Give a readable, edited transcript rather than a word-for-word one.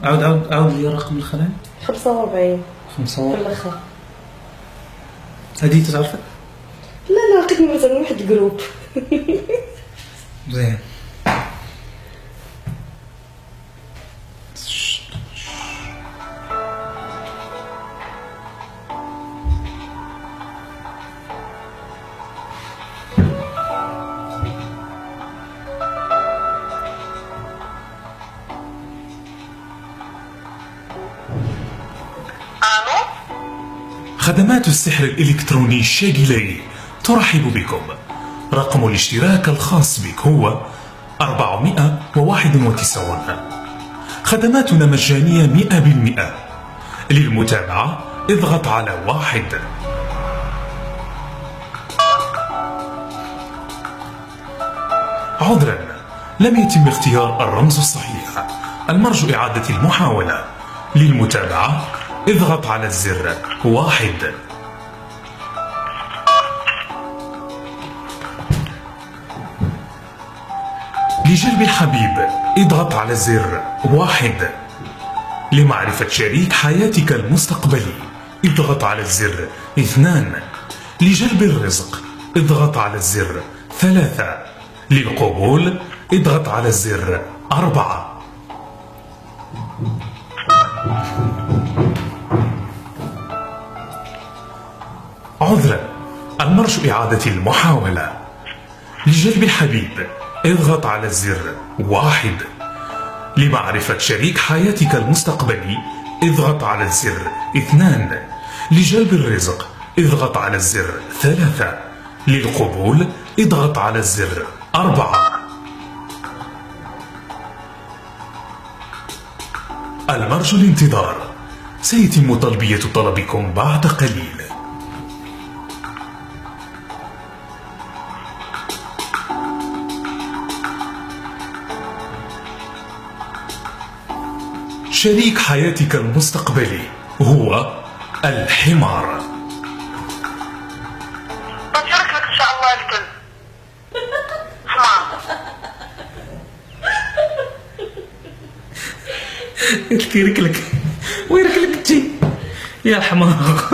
عاود لي رقم الخلال. 45 45 في الاخر. هذه تعرفها؟ لا لقيتني مثلا واحد جروب. مزيان. خدمات السحر الإلكتروني الشاغلي ترحب بكم. رقم الاشتراك الخاص بك هو 491. خدماتنا مجانية 100%. للمتابعة اضغط على 1. عذرا، لم يتم اختيار الرمز الصحيح، المرجو إعادة المحاولة. للمتابعة اضغط على الزر 1. لجلب الحبيب اضغط على الزر 1. لمعرفة شريك حياتك المستقبلي اضغط على الزر 2. لجلب الرزق اضغط على الزر 3. للقبول اضغط على الزر 4. عذرا، المرجو إعادة المحاولة. لجلب الحبيب اضغط على الزر 1. لمعرفة شريك حياتك المستقبلي اضغط على الزر 2. لجلب الرزق اضغط على الزر 3. للقبول اضغط على الزر 4. المرجو الانتظار، سيتم تلبية طلبكم بعد قليل. شريك حياتك المستقبلي هو الحمار. بتشارك لك ان شاء الله الكلب حمار. قلت لك ويركلك انت يا حمار.